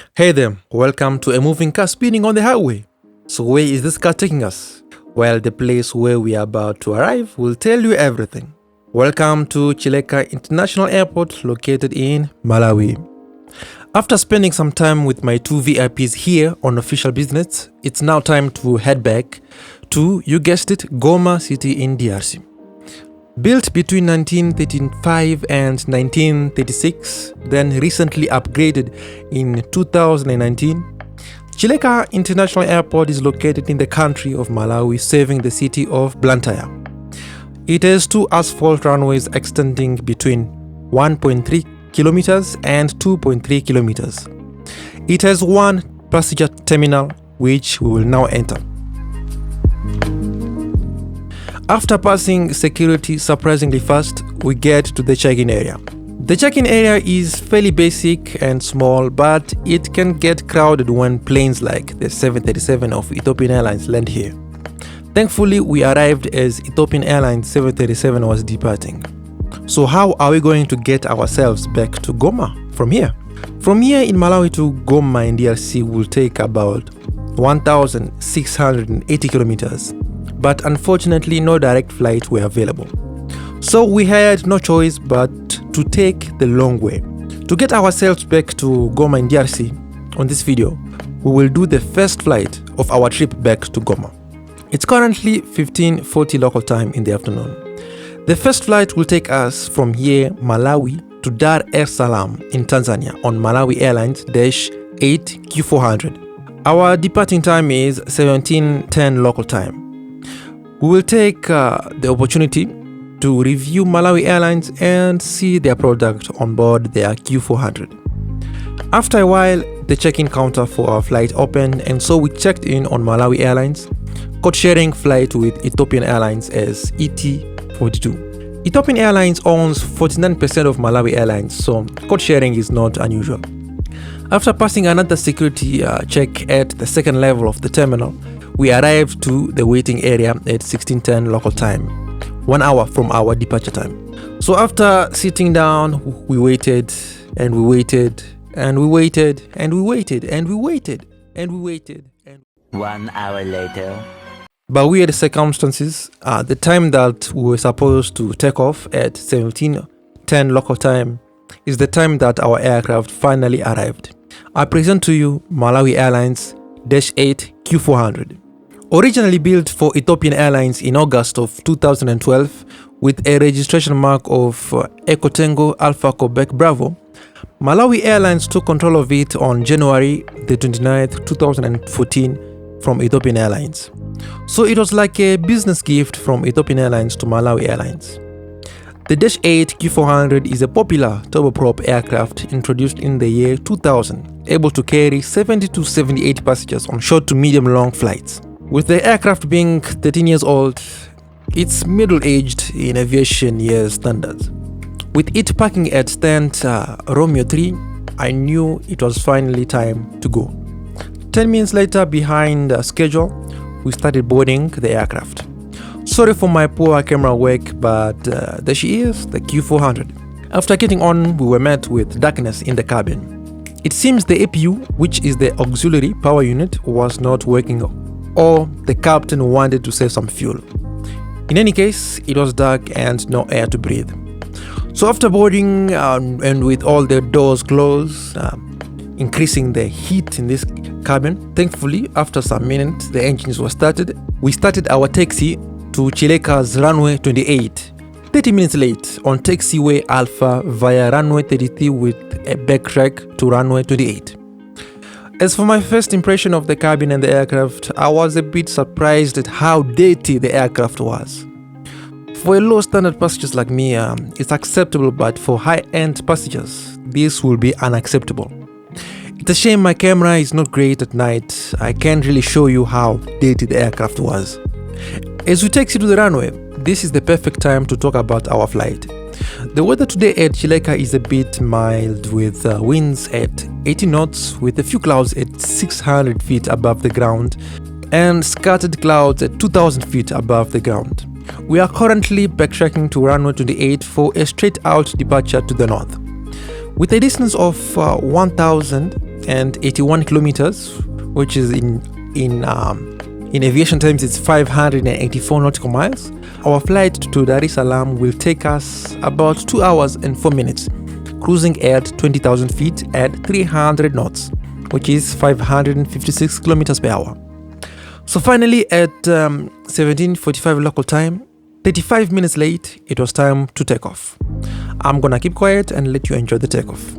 Hey there, welcome to a moving car speeding on the highway. So where is this car taking us? Well, the place where we are about to arrive will tell you everything. Welcome to Chileka International Airport located in Malawi. After spending some time with my two VIPs here on official business, it's now time to head back to, you guessed it, Goma city in DRC. Built between 1935 and 1936, then recently upgraded in 2019, Chileka International Airport is located in the country of Malawi, serving the city of Blantyre. It has two asphalt runways extending between 1.3 kilometers and 2.3 kilometers. It has one passenger terminal, which we will now enter. After passing security surprisingly fast, we get to the check-in area. The check-in area is fairly basic and small, but it can get crowded when planes like the 737 of Ethiopian Airlines land here. Thankfully, we arrived as Ethiopian Airlines 737 was departing. So how are we going to get ourselves back to Goma from here? From here in Malawi to Goma in DRC will take about 1,680 kilometers. But unfortunately no direct flight were available. So we had no choice but to take the long way. To get ourselves back to Goma in DRC, on this video, we will do the first flight of our trip back to Goma. It's currently 15:40 local time in the afternoon. The first flight will take us from here, Malawi, to Dar es Salaam in Tanzania on Malawi Airlines -8 Q400. Our departing time is 17:10 local time. We will take the opportunity to review Malawi Airlines and see their product on board their Q400. After a while, the check-in counter for our flight opened, and so we checked in on Malawi Airlines, code-sharing flight with Ethiopian Airlines as ET42. Ethiopian Airlines owns 49% of Malawi Airlines, so code-sharing is not unusual. After passing another security check at the second level of the terminal, we arrived to the waiting area at 16:10 local time, 1 hour from our departure time. So after sitting down, we waited and we waited and we waited and we waited and we waited and we waited. 1 hour later. By weird circumstances, the time that we were supposed to take off at 17:10 local time is the time that our aircraft finally arrived. I present to you Malawi Airlines -8 Q400. Originally built for Ethiopian Airlines in August of 2012 with a registration mark of Ecotengo Alpha Quebec Bravo, Malawi Airlines took control of it on January the 29th, 2014 from Ethiopian Airlines. So it was like a business gift from Ethiopian Airlines to Malawi Airlines. The -8 Q400 is a popular turboprop aircraft introduced in the year 2000, able to carry 70 to 78 passengers on short to medium-long flights. With the aircraft being 13 years old, it's middle-aged in aviation years standards. With it parking at stand Romeo 3, I knew it was finally time to go. 10 minutes later, behind schedule, we started boarding the aircraft. Sorry for my poor camera work, but there she is, the Q400. After getting on, we were met with darkness in the cabin. It seems the APU, which is the auxiliary power unit, was not working, or the captain wanted to save some fuel. In any case, it was dark and no air to breathe. So after boarding and with all the doors closed, increasing the heat in this cabin, thankfully after some minutes the engines were started. We started our taxi to Chileka's runway 28. 30 minutes late on taxiway Alpha via runway 33 with a backtrack to runway 28. As for my first impression of the cabin and the aircraft, I was a bit surprised at how dirty the aircraft was. For a low standard passengers like me, it's acceptable, but for high-end passengers, this will be unacceptable. It's a shame my camera is not great at night. I can't really show you how dirty the aircraft was. As we taxi to the runway, this is the perfect time to talk about our flight. The weather today at Chileka is a bit mild with winds at 80 knots with a few clouds at 600 feet above the ground and scattered clouds at 2,000 feet above the ground. We are currently backtracking to runway 28 for a straight out departure to the north. With a distance of 1,000 and 81 kilometers, which is in aviation terms it's 584 nautical miles. Our flight to Dar es Salaam will take us about 2 hours and 4 minutes, cruising at 20,000 feet at 300 knots, which is 556 kilometers per hour. So finally, at 17:45 local time, 35 minutes late, it was time to take off. I'm gonna keep quiet and let you enjoy the takeoff.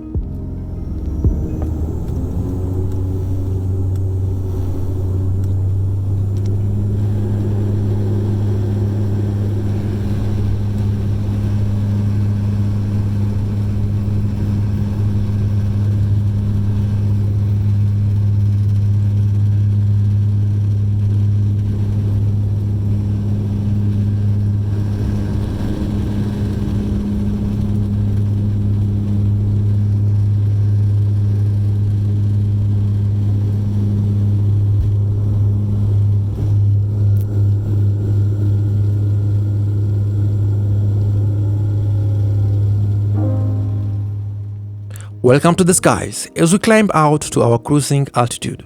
Welcome to the skies as we climb out to our cruising altitude.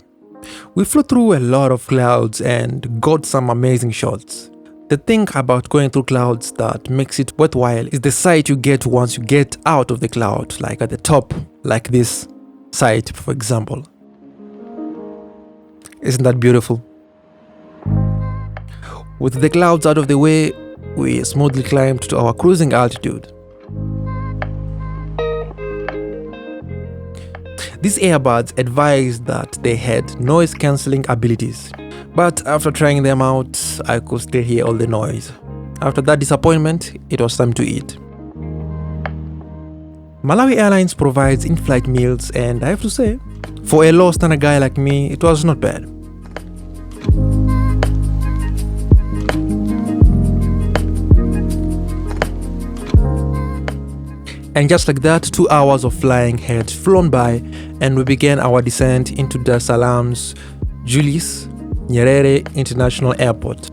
We flew through a lot of clouds and got some amazing shots. The thing about going through clouds that makes it worthwhile is the sight you get once you get out of the cloud, like at the top, like this sight, for example. Isn't that beautiful? With the clouds out of the way, we smoothly climbed to our cruising altitude. These earbuds advised that they had noise cancelling abilities, but after trying them out, I could still hear all the noise. After that disappointment, it was time to eat. Malawi Airlines provides in-flight meals, and I have to say, for a low-standard guy like me, it was not bad. And just like that, 2 hours of flying had flown by, and we began our descent into Dar es Salaam's Julius Nyerere International Airport.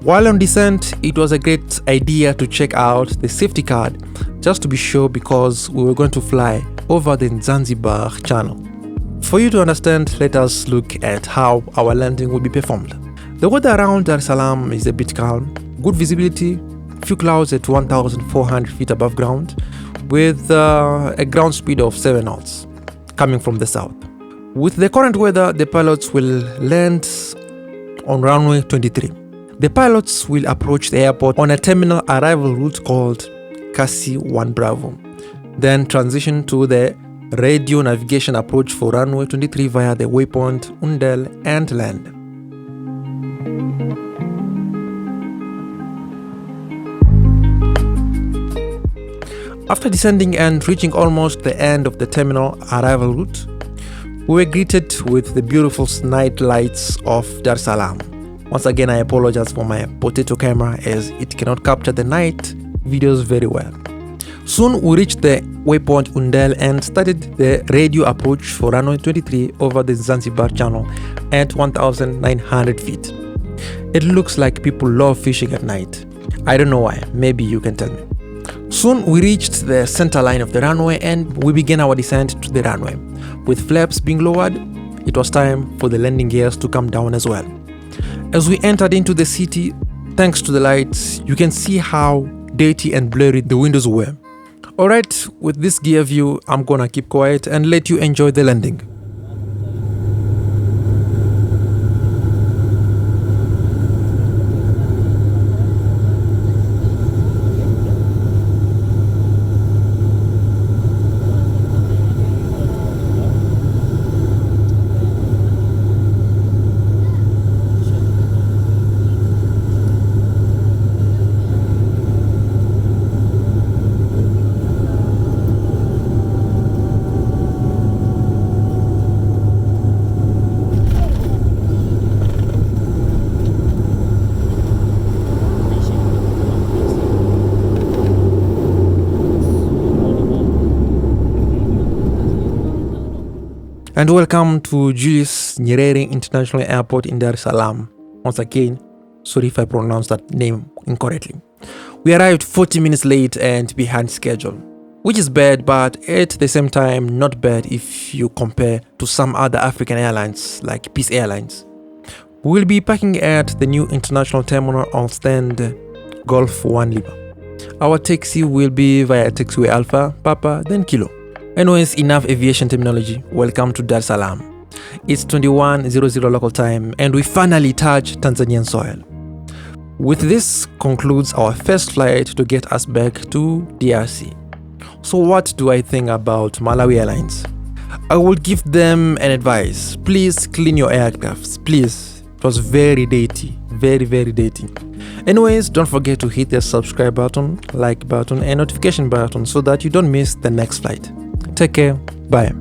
While on descent, it was a great idea to check out the safety card, just to be sure, because we were going to fly over the Zanzibar Channel. For you to understand, let us look at how our landing will be performed. The weather around Dar es Salaam is a bit calm, good visibility, few clouds at 1,400 feet above ground, with a ground speed of 7 knots coming from the south. With the current weather, the pilots will land on runway 23. The pilots will approach the airport on a terminal arrival route called Kasi 1 Bravo, then transition to the radio navigation approach for runway 23 via the waypoint Undel and land. After descending and reaching almost the end of the terminal arrival route, we were greeted with the beautiful night lights of Dar es Salaam. Once again, I apologize for my potato camera as it cannot capture the night videos very well. Soon we reached the waypoint Undel and started the radio approach for runway 23 over the Zanzibar Channel at 1,900 feet. It looks like people love fishing at night. I don't know why, maybe you can tell me. Soon we reached the center line of the runway and we began our descent to the runway. With flaps being lowered, it was time for the landing gears to come down as well. As we entered into the city, thanks to the lights, you can see how dirty and blurry the windows were. Alright, with this gear view, I'm gonna keep quiet and let you enjoy the landing. And welcome to Julius Nyerere International Airport in Dar es Salaam. Once again, sorry if I pronounced that name incorrectly. We arrived 40 minutes late and behind schedule. which is bad, but at the same time not bad if you compare to some other African airlines like Peace Airlines. We'll be parking at the new international terminal on stand Golf 1 Lima. Our taxi will be via taxiway Alpha, Papa, then Kilo. Anyways, enough aviation terminology. Welcome to Dar es Salaam. It's 21:00 local time and we finally touch Tanzanian soil. With this concludes our first flight to get us back to DRC. So what do I think about Malawi Airlines? I would give them an advice. Please clean your aircrafts, please. It was very dirty, very dirty. Anyways, don't forget to hit the subscribe button, like button and notification button so that you don't miss the next flight. Take care, bye.